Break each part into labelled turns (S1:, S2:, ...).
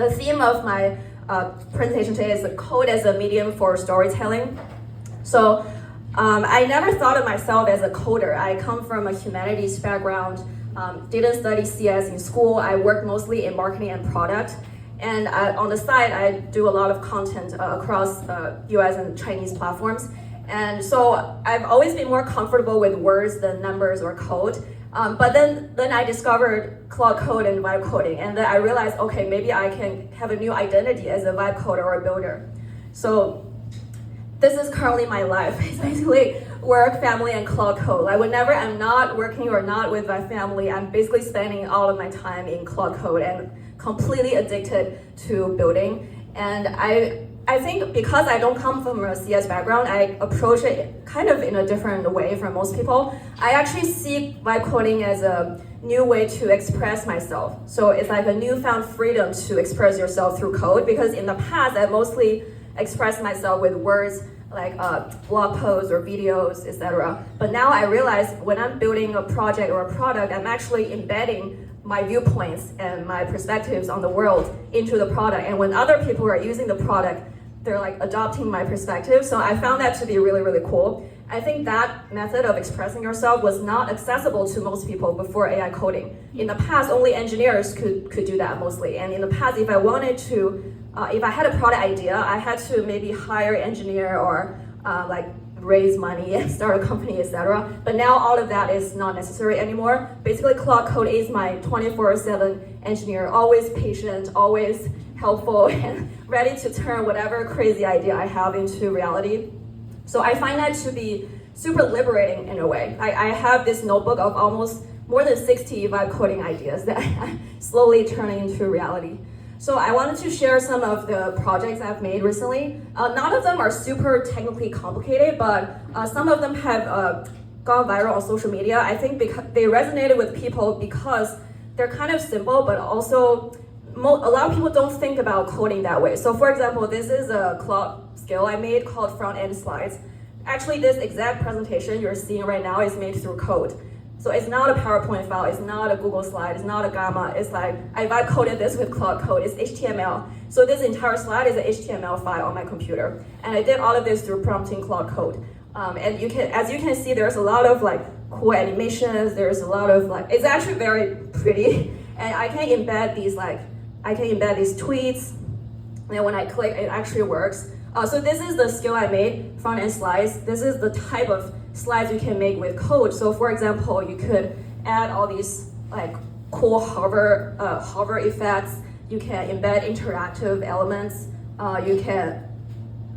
S1: The theme of my presentation today is the code as a medium for storytelling. So I never thought of myself as a coder. I come from a humanities background, didn't study CS in school. I worked mostly in marketing and product. And on the side, I do a lot of content across US and Chinese platforms. And so I've always been more comfortable with words than numbers or code. But then I discovered Cloud Code and vibe coding, and then I realized, okay, maybe I can have a new identity as a vibe coder or a builder. So this is currently my life. It's basically work, family, and Cloud Code. Like whenever I'm not working or not with my family, I'm basically spending all of my time in Cloud Code and completely addicted to building. And I think because I don't come from a CS background, I approach it kind of in a different way from most people. I actually see vibe coding as a new way to express myself. So it's like a newfound freedom to express yourself through code, because in the past, I mostly expressed myself with words like blog posts or videos, etc. But now I realize when I'm building a project or a product, I'm actually embedding my viewpoints and my perspectives on the world into the product. And when other people are using the product, they're like adopting my perspective. So I found that to be really, really cool. I think that method of expressing yourself was not accessible to most people before AI coding. In the past, only engineers could do that mostly. And in the past, if I wanted to, if I had a product idea, I had to maybe hire an engineer or like raise money and start a company, etc. But now all of that is not necessary anymore. Basically, Cloud Code is my 24/7 engineer, always patient, always helpful, and ready to turn whatever crazy idea I have into reality. So I find that to be super liberating in a way. I have this notebook of almost more than 60 vibe coding ideas that I'm slowly turning into reality. So I wanted to share some of the projects I've made recently. None of them are super technically complicated, but some of them have gone viral on social media. I think because they resonated with people because they're kind of simple, but also a lot of people don't think about coding that way. So for example, this is a cloud skill I made called front-end slides. Actually, this exact presentation you're seeing right now is made through code. So it's not a PowerPoint file, it's not a Google slide, it's not a Gamma, it's like, I vibe coded this with Cloud Code, it's HTML. So this entire slide is an HTML file on my computer. And I did all of this through prompting Cloud Code. And as you can see, there's a lot of like cool animations, there's a lot of like, it's actually very pretty. And I can embed these tweets, and when I click, it actually works. So this is the skill I made, front-end slides. This is the type of slides you can make with code. So for example, you could add all these like cool hover effects. You can embed interactive elements. You can,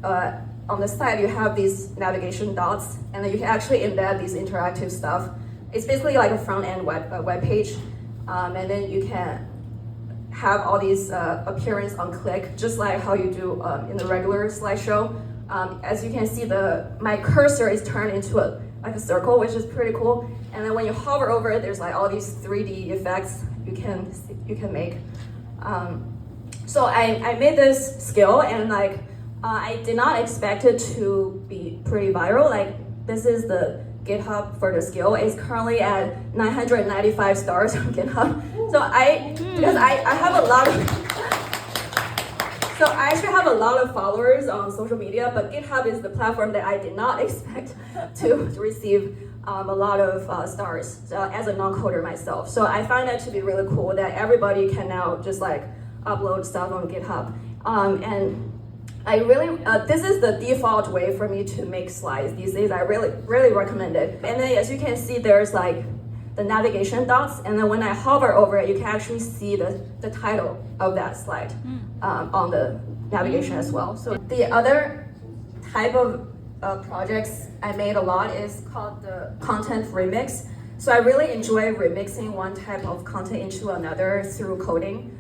S1: on the side, you have these navigation dots, and then you can actually embed these interactive stuff. It's basically like a front-end web page. And then you can have all these appearance on click, just like how you do in the regular slideshow. As you can see, my cursor is turned into a circle, which is pretty cool. And then when you hover over it, there's like all these 3D effects you can make. So I made this skill, and like I did not expect it to be pretty viral. Like this is the GitHub for the skill. It's currently at 995 stars on GitHub. So because I have a lot of, so I actually have a lot of followers on social media, but GitHub is the platform that I did not expect to receive a lot of stars as a non-coder myself. So I find that to be really cool that everybody can now just like upload stuff on GitHub. And I really, this is the default way for me to make slides these days. I really recommend it. And then as you can see, there's like the navigation dots, and then when I hover over it, you can actually see the title of that slide on the navigation as well. So the other type of projects I made a lot is called the content remix. So I really enjoy remixing one type of content into another through coding.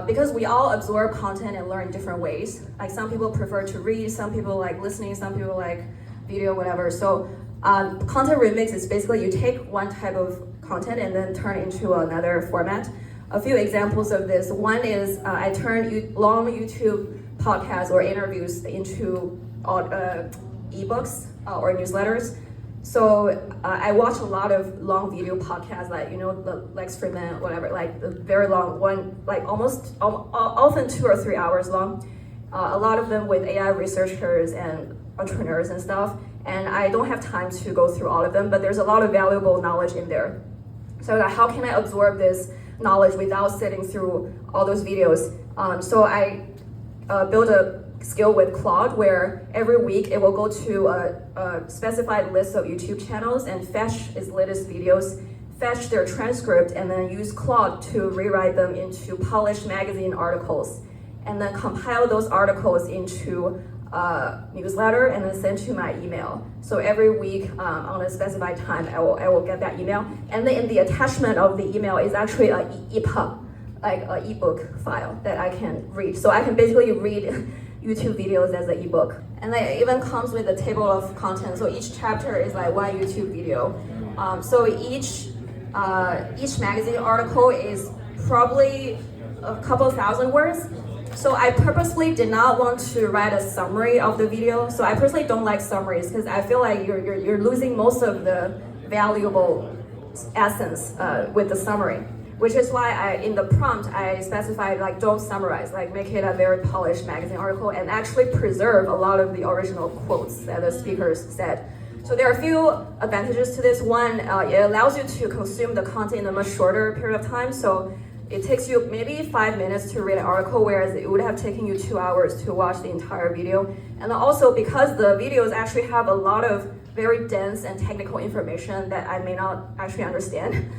S1: Because we all absorb content and learn different ways. Like some people prefer to read, some people like listening, some people like video, whatever. So content remix is basically you take one type of content and then turn it into another format. A few examples of this. One is I turned long YouTube podcasts or interviews into ebooks or newsletters. So I watch a lot of long video podcasts, like the Lex Fridman, whatever, like the very long one, like often 2 or 3 hours long. A lot of them with AI researchers and entrepreneurs and stuff. And I don't have time to go through all of them, but there's a lot of valuable knowledge in there. So how can I absorb this knowledge without sitting through all those videos? So I built a skill with Claude where every week it will go to a specified list of YouTube channels and fetch its latest videos, fetch their transcript, and then use Claude to rewrite them into polished magazine articles, and then compile those articles into a newsletter and then send to my email. So every week on a specified time, I will get that email. And then in the attachment of the email is actually an EPUB, like an ebook file that I can read. So I can basically read YouTube videos as an ebook. And then it even comes with a table of content. So each chapter is like one YouTube video. So each magazine article is probably a couple thousand words. So I purposely did not want to write a summary of the video. So I personally don't like summaries because I feel like you're losing most of the valuable essence with the summary. Which is why in the prompt I specified like don't summarize, like make it a very polished magazine article and actually preserve a lot of the original quotes that the speakers said. So there are a few advantages to this. One, it allows you to consume the content in a much shorter period of time. So it takes you maybe 5 minutes to read an article, whereas it would have taken you 2 hours to watch the entire video. And also because the videos actually have a lot of very dense and technical information that I may not actually understand.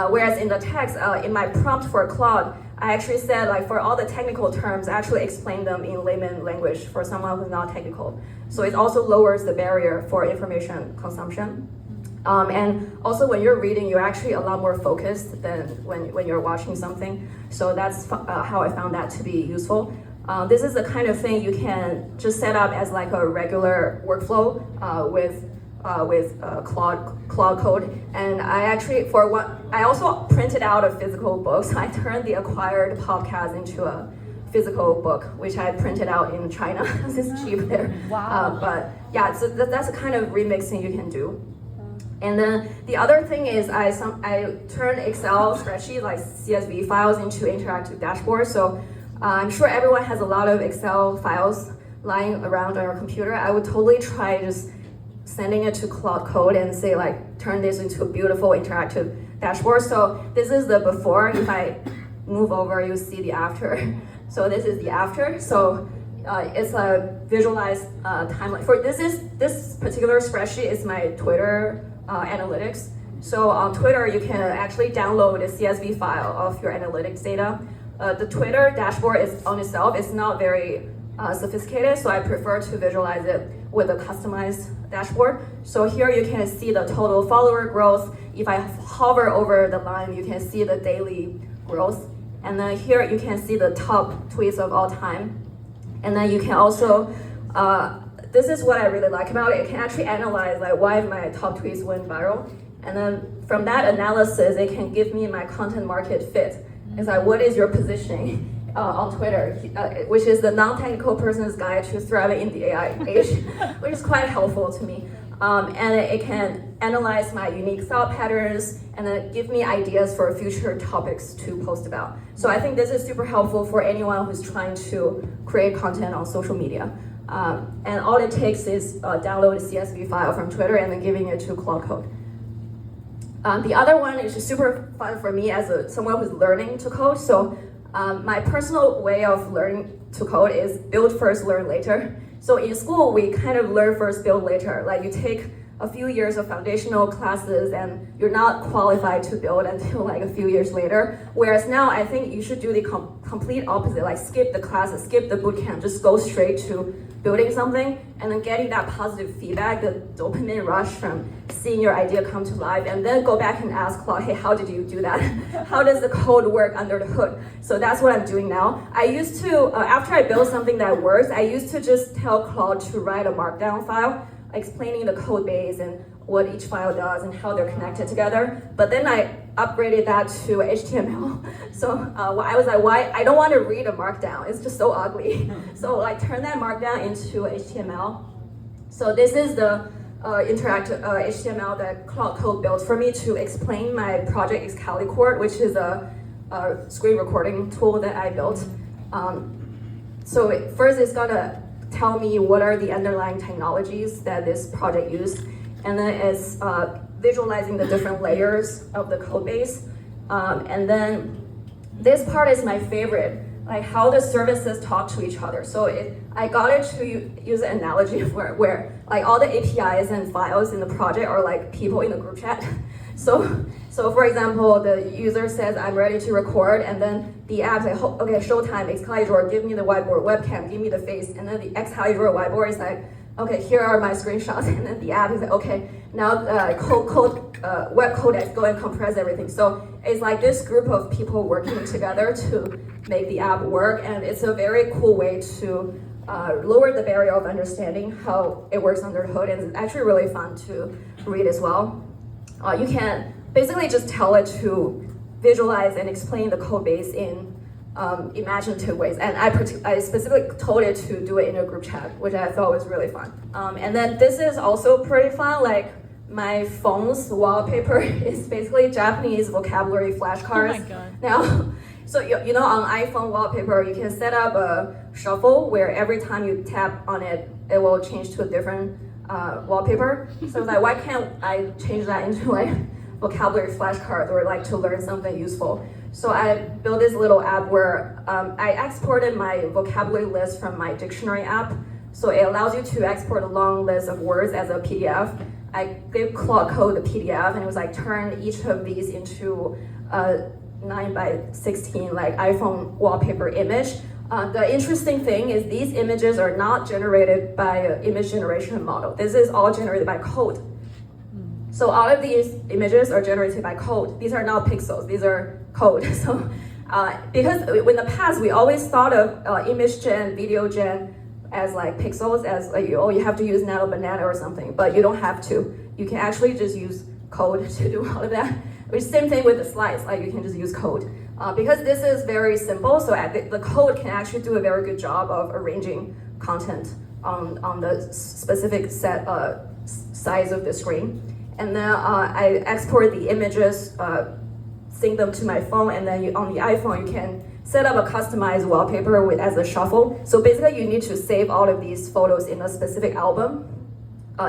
S1: Whereas in the text, in my prompt for Claude, I actually said like for all the technical terms, I actually explain them in layman language for someone who's not technical. So it also lowers the barrier for information consumption. And also when you're reading, you're actually a lot more focused than when you're watching something. So that's how I found that to be useful. This is the kind of thing you can just set up as like a regular workflow with Claude Code. And I also printed out a physical book. So I turned the acquired podcast into a physical book, which I printed out in China because it's cheap there.
S2: Wow.
S1: But yeah, so that's a kind of remixing you can do. And then the other thing is I turned Excel spreadsheets like CSV files into interactive dashboards. So I'm sure everyone has a lot of Excel files lying around on your computer. I would totally try just sending it to Claude Code and say like, turn this into a beautiful interactive dashboard. So this is the before. If I move over, you see the after. So this is the after. So it's a visualized timeline. This particular spreadsheet is my Twitter analytics. So on Twitter, you can actually download a CSV file of your analytics data. The Twitter dashboard is on itself is not very sophisticated, so I prefer to visualize it with a customized dashboard. So here you can see the total follower growth. If I hover over the line, you can see the daily growth. And then here you can see the top tweets of all time. And then you can also, this is what I really like about it. It can actually analyze like why my top tweets went viral. And then from that analysis, it can give me my content market fit. It's like, what is your positioning on Twitter, which is the non-technical person's guide to thriving in the AI age, which is quite helpful to me. And it can analyze my unique thought patterns and then give me ideas for future topics to post about. So I think this is super helpful for anyone who's trying to create content on social media. And all it takes is download a CSV file from Twitter and then giving it to Claude Code. The other one is just super fun for me as someone who's learning to code. So my personal way of learning to code is build first, learn later. So in school, we kind of learn first, build later. Like you take a few years of foundational classes and you're not qualified to build until like a few years later. Whereas now I think you should do the complete opposite, like skip the classes, skip the boot camp, just go straight to building something and then getting that positive feedback, the dopamine rush from seeing your idea come to life, and then go back and ask Claude, hey, how did you do that? How does the code work under the hood? So that's what I'm doing now. I used to, after I build something that works, I used to just tell Claude to write a markdown file explaining the code base and what each file does and how they're connected together. But then I upgraded that to HTML. So I was like, why? I don't want to read a markdown. It's just so ugly. So I turned that markdown into HTML. So this is the interactive HTML that Cloud Code built for me to explain my project encapsulation, which is a screen recording tool that I built. So first it's gonna tell me what are the underlying technologies that this project used, and then it's visualizing the different layers of the code base. And then this part is my favorite, like how the services talk to each other. So I got it to use an analogy where like all the APIs and files in the project are like people in the group chat. So for example, the user says, I'm ready to record, and then the app says, okay, showtime, encapsulation, give me the whiteboard, webcam, give me the face, and then the encapsulation whiteboard is like, okay, here are my screenshots, and then the app is like, okay, now web codecs, go and compress everything. So it's like this group of people working together to make the app work, and it's a very cool way to lower the barrier of understanding how it works under the hood, and it's actually really fun to read as well. You can basically just tell it to visualize and explain the code base in imaginative ways. And I specifically told it to do it in a group chat, which I thought was really fun. And then this is also pretty fun. Like my phone's wallpaper is basically Japanese vocabulary flashcards.
S2: Oh my God.
S1: Now, so you know on iPhone wallpaper, you can set up a shuffle where every time you tap on it, it will change to a different wallpaper. So I was like, why can't I change that into like vocabulary flashcards or like to learn something useful? So I built this little app where I exported my vocabulary list from my dictionary app. So it allows you to export a long list of words as a PDF. I gave Cloud Code the PDF, and it was like turn each of these into a 9x16 like iPhone wallpaper image. The interesting thing is these images are not generated by an image generation model. This is all generated by code. So all of these images are generated by code. These are not pixels, these are code. So because in the past, we always thought of image gen, video gen as like pixels, as like, oh, you have to use Nano Banana or something, but you don't have to. You can actually just use code to do all of that. Which same thing with the slides, like you can just use code. Because this is very simple, so the code can actually do a very good job of arranging content on the specific size of the screen. And then I export the images, sync them to my phone, and then on the iPhone you can set up a customized wallpaper as a shuffle. So basically you need to save all of these photos in a specific album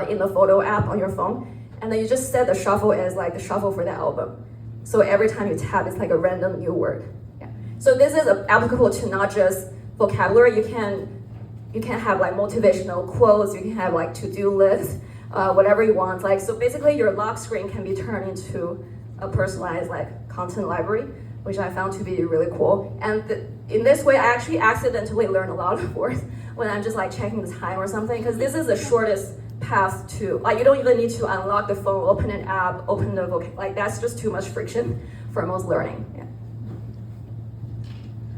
S1: in the photo app on your phone. And then you just set the shuffle as like the shuffle for the album. So every time you tap, it's like a random new word. Yeah. So this is applicable to not just vocabulary. You can have like motivational quotes. You can have like to-do lists, whatever you want. Like so, basically, your lock screen can be turned into a personalized like content library, which I found to be really cool. And in this way, I actually accidentally learned a lot of words when I'm just like checking the time or something, because this is the shortest path to, like you don't even need to unlock the phone, open an app, open the like that's just too much friction for most learning. Yeah.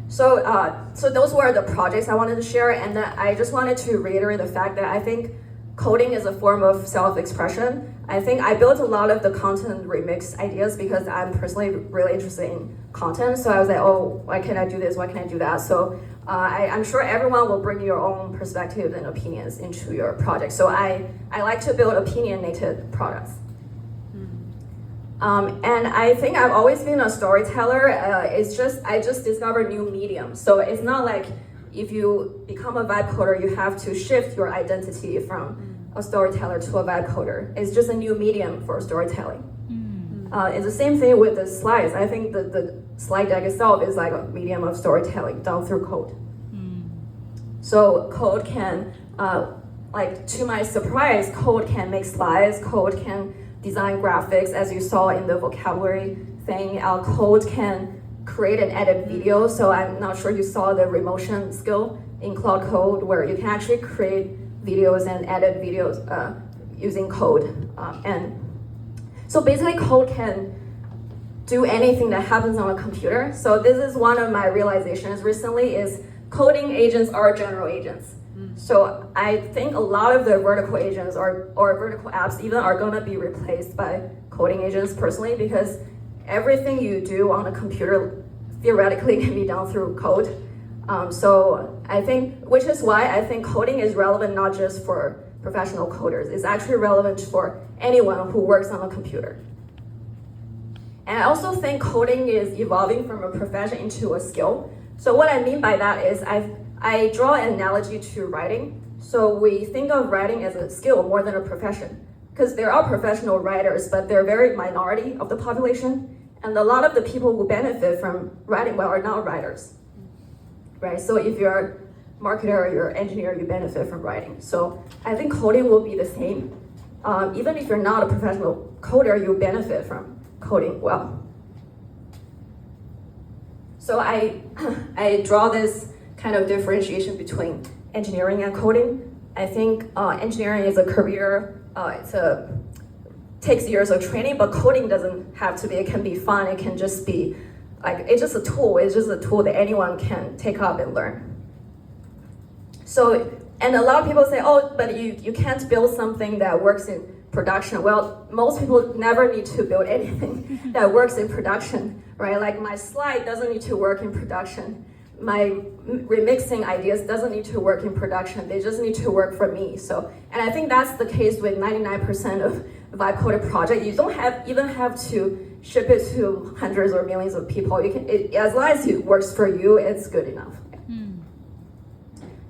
S1: So those were the projects I wanted to share, and then I just wanted to reiterate the fact that I think coding is a form of self-expression. I think I built a lot of the content remix ideas because I'm personally really interested in content. So I was like, oh, why can't I do this? Why can't I do that? So I'm sure everyone will bring your own perspectives and opinions into your project. So I like to build opinionated products. And I think I've always been a storyteller. I just discovered new mediums. So it's not like if you become a vibe coder, you have to shift your identity from a storyteller to a vibe coder. It's just a new medium for storytelling. It's the same thing with the slides. I think the slide deck itself is like a medium of storytelling done through code. So code can, like to my surprise, code can make slides, code can design graphics, as you saw in the vocabulary thing. Code can create and edit video. So I'm not sure you saw the remotion skill in Cloud Code, where you can actually create videos and edit videos using code. And so basically code can do anything that happens on a computer. So this is one of my realizations recently is coding agents are general agents. So I think a lot of the vertical agents or vertical apps even are gonna be replaced by coding agents personally, because everything you do on a computer theoretically can be done through code. So I think, which is why I think coding is relevant not just for professional coders. It's actually relevant for anyone who works on a computer. And I also think coding is evolving from a profession into a skill. So what I mean by that is I draw an analogy to writing. So we think of writing as a skill more than a profession, because there are professional writers, but they're very minority of the population. And a lot of the people who benefit from writing well are not writers, right? So if you're a marketer or you're an engineer, you benefit from writing. So I think coding will be the same. Even if you're not a professional coder, you benefit from coding well. So I draw this kind of differentiation between engineering and coding. I think engineering is a career, takes years of training, but coding doesn't have to be. It can be fun. It can just be it's just a tool. It's just a tool that anyone can take up and learn. So, and a lot of people say, oh, but you can't build something that works in production. Well, most people never need to build anything that works in production, right? Like my slide doesn't need to work in production. My remixing ideas doesn't need to work in production. They just need to work for me. So, and I think that's the case with 99% of vibe coded project. You don't even have to ship it to hundreds or millions of people. You can, as long as it works for you, it's good enough.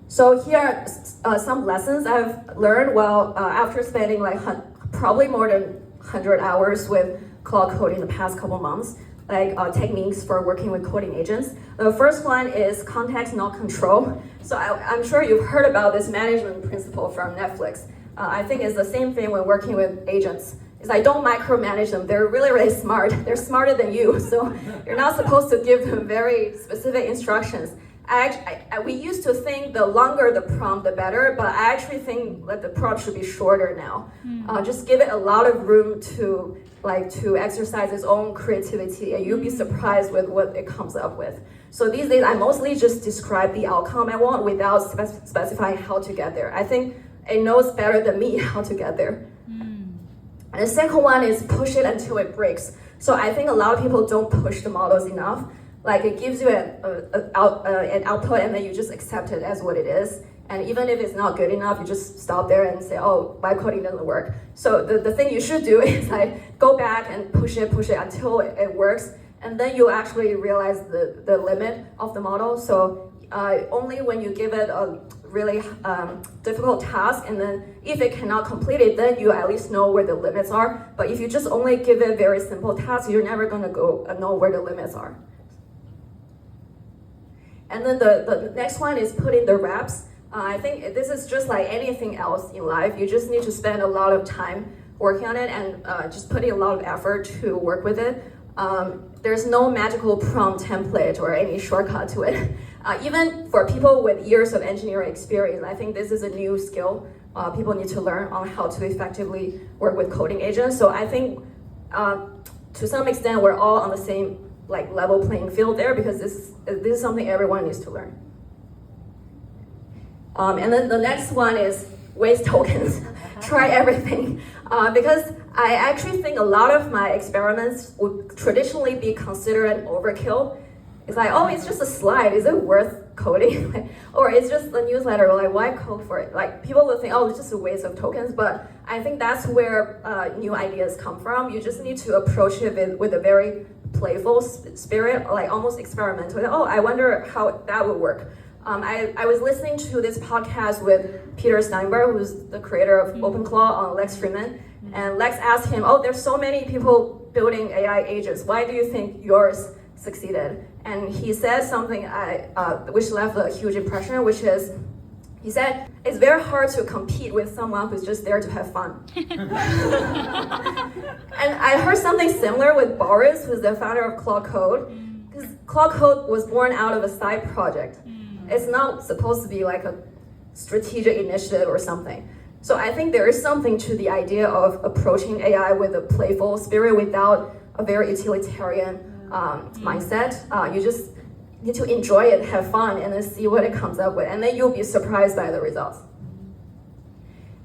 S1: So here are some lessons I've learned after spending probably more than 100 hours with Claude Code in the past couple months, techniques for working with coding agents. The first one is context, not control. So I'm sure you've heard about this management principle from Netflix. I think it's the same thing when working with agents. It's like, don't micromanage them. They're really, really smart. They're smarter than you. So you're not supposed to give them very specific instructions. We used to think the longer the prompt, the better, but I actually think that the prompt should be shorter now. Just give it a lot of room to exercise its own creativity, and you'll be surprised with what it comes up with. So these days, I mostly just describe the outcome I want without specifying how to get there. I think it knows better than me how to get there. And the second one is push it until it breaks. So I think a lot of people don't push the models enough. It gives you an output, and then you just accept it as what it is. And even if it's not good enough, you just stop there and say, oh, vibe coding doesn't work. So the thing you should do is go back and push it until it works. And then you actually realize the limit of the model. So only when you give it a really difficult task, and then if it cannot complete it, then you at least know where the limits are. But if you just only give it very simple tasks, you're never gonna know where the limits are. And then the next one is put in the reps. I think this is just like anything else in life. You just need to spend a lot of time working on it and just putting a lot of effort to work with it. There's no magical prompt template or any shortcut to it. Even for people with years of engineering experience, I think this is a new skill people need to learn on how to effectively work with coding agents. So I think to some extent we're all on the same level playing field there, because this is something everyone needs to learn. And then the next one is waste tokens. Try everything. Because I actually think a lot of my experiments would traditionally be considered an overkill. It's like, oh, it's just a slide. Is it worth coding? Or it's just a newsletter. Why code for it? People will think, oh, it's just a waste of tokens. But I think that's where new ideas come from. You just need to approach it with a very playful spirit, almost experimental. Oh, I wonder how that would work. I was listening to this podcast with Peter Steinberg, who's the creator of OpenClaw, on Lex Fridman. And Lex asked him, oh, there's so many people building AI agents. Why do you think yours succeeded? And he said something which left a huge impression, which is, he said, it's very hard to compete with someone who's just there to have fun. And I heard something similar with Boris, who's the founder of Claude Code, because Claude Code was born out of a side project. It's not supposed to be like a strategic initiative or something. So I think there is something to the idea of approaching AI with a playful spirit without a very utilitarian mindset. You just need to enjoy it, have fun, and then see what it comes up with. And then you'll be surprised by the results.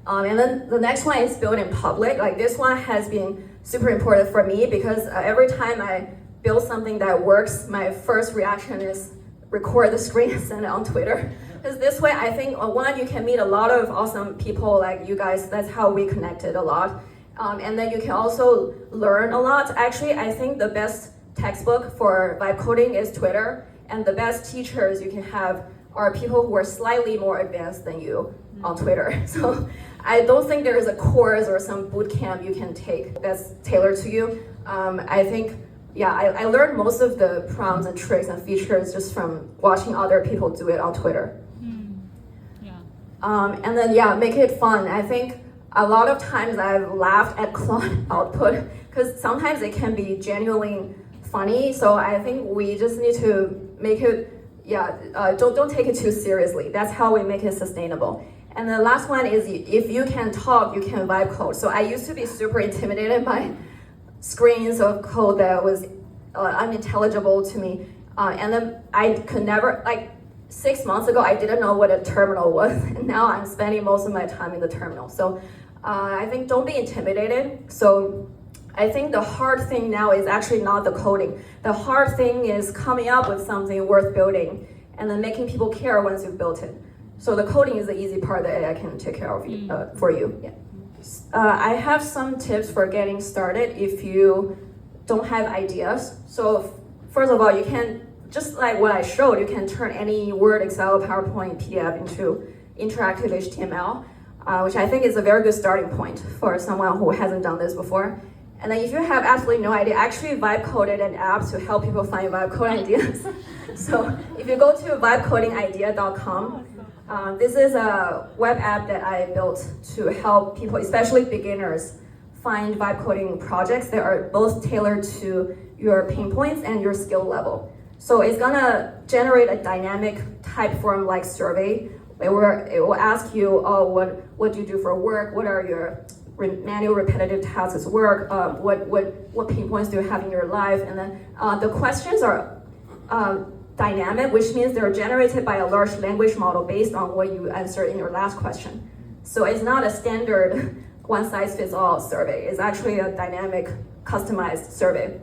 S1: And then the next one is build in public. This one has been super important for me, because every time I build something that works, my first reaction is record the screen and send it on Twitter. Because this way, I think one, you can meet a lot of awesome people like you guys. That's how we connected a lot. And then you can also learn a lot. Actually, I think the best textbook for vibe coding is Twitter. And the best teachers you can have are people who are slightly more advanced than you on Twitter. So I don't think there is a course or some boot camp you can take that's tailored to you. I think, yeah, I learned most of the prompts and tricks and features just from watching other people do it on Twitter. And then, yeah, make it fun. I think a lot of times I've laughed at Claude output because sometimes it can be genuinely funny. So I think we just need to make it, don't take it too seriously. That's how we make it sustainable. And the last one is if you can talk, you can vibe code. So I used to be super intimidated by screens of code that was unintelligible to me. And then I could never, like 6 months ago, I didn't know what a terminal was. And now I'm spending most of my time in the terminal. So I think don't be intimidated. So I think the hard thing now is actually not the coding. The hard thing is coming up with something worth building and then making people care once you've built it. So the coding is the easy part that AI can take care of you, for you. Yeah. I have some tips for getting started if you don't have ideas. So first of all, you can, just like what I showed, you can turn any Word, Excel, PowerPoint, PDF into interactive HTML, which I think is a very good starting point for someone who hasn't done this before. And then if you have absolutely no idea, actually vibe coded an app to help people find vibe code ideas. So if you go to vibecodingidea.com, this is a web app that I built to help people, especially beginners, find vibe coding projects that are both tailored to your pain points and your skill level. So it's gonna generate a dynamic type form like survey where it will ask you, oh, what do you do for work? What are your manual repetitive tasks at work? What pain points do you have in your life? And then the questions are dynamic, which means they're generated by a large language model based on what you answered in your last question. So it's not a standard one-size-fits-all survey. It's actually a dynamic, customized survey.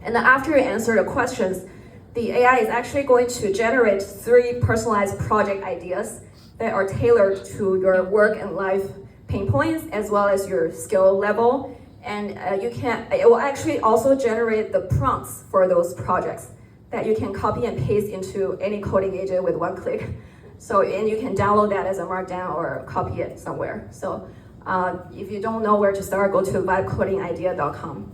S1: And then after you answer the questions, the AI is actually going to generate 3 personalized project ideas that are tailored to your work and life pain points as well as your skill level. And it will actually also generate the prompts for those projects that you can copy and paste into any coding agent with one click. So, and you can download that as a markdown or copy it somewhere. So if you don't know where to start, go to vibecodingidea.com.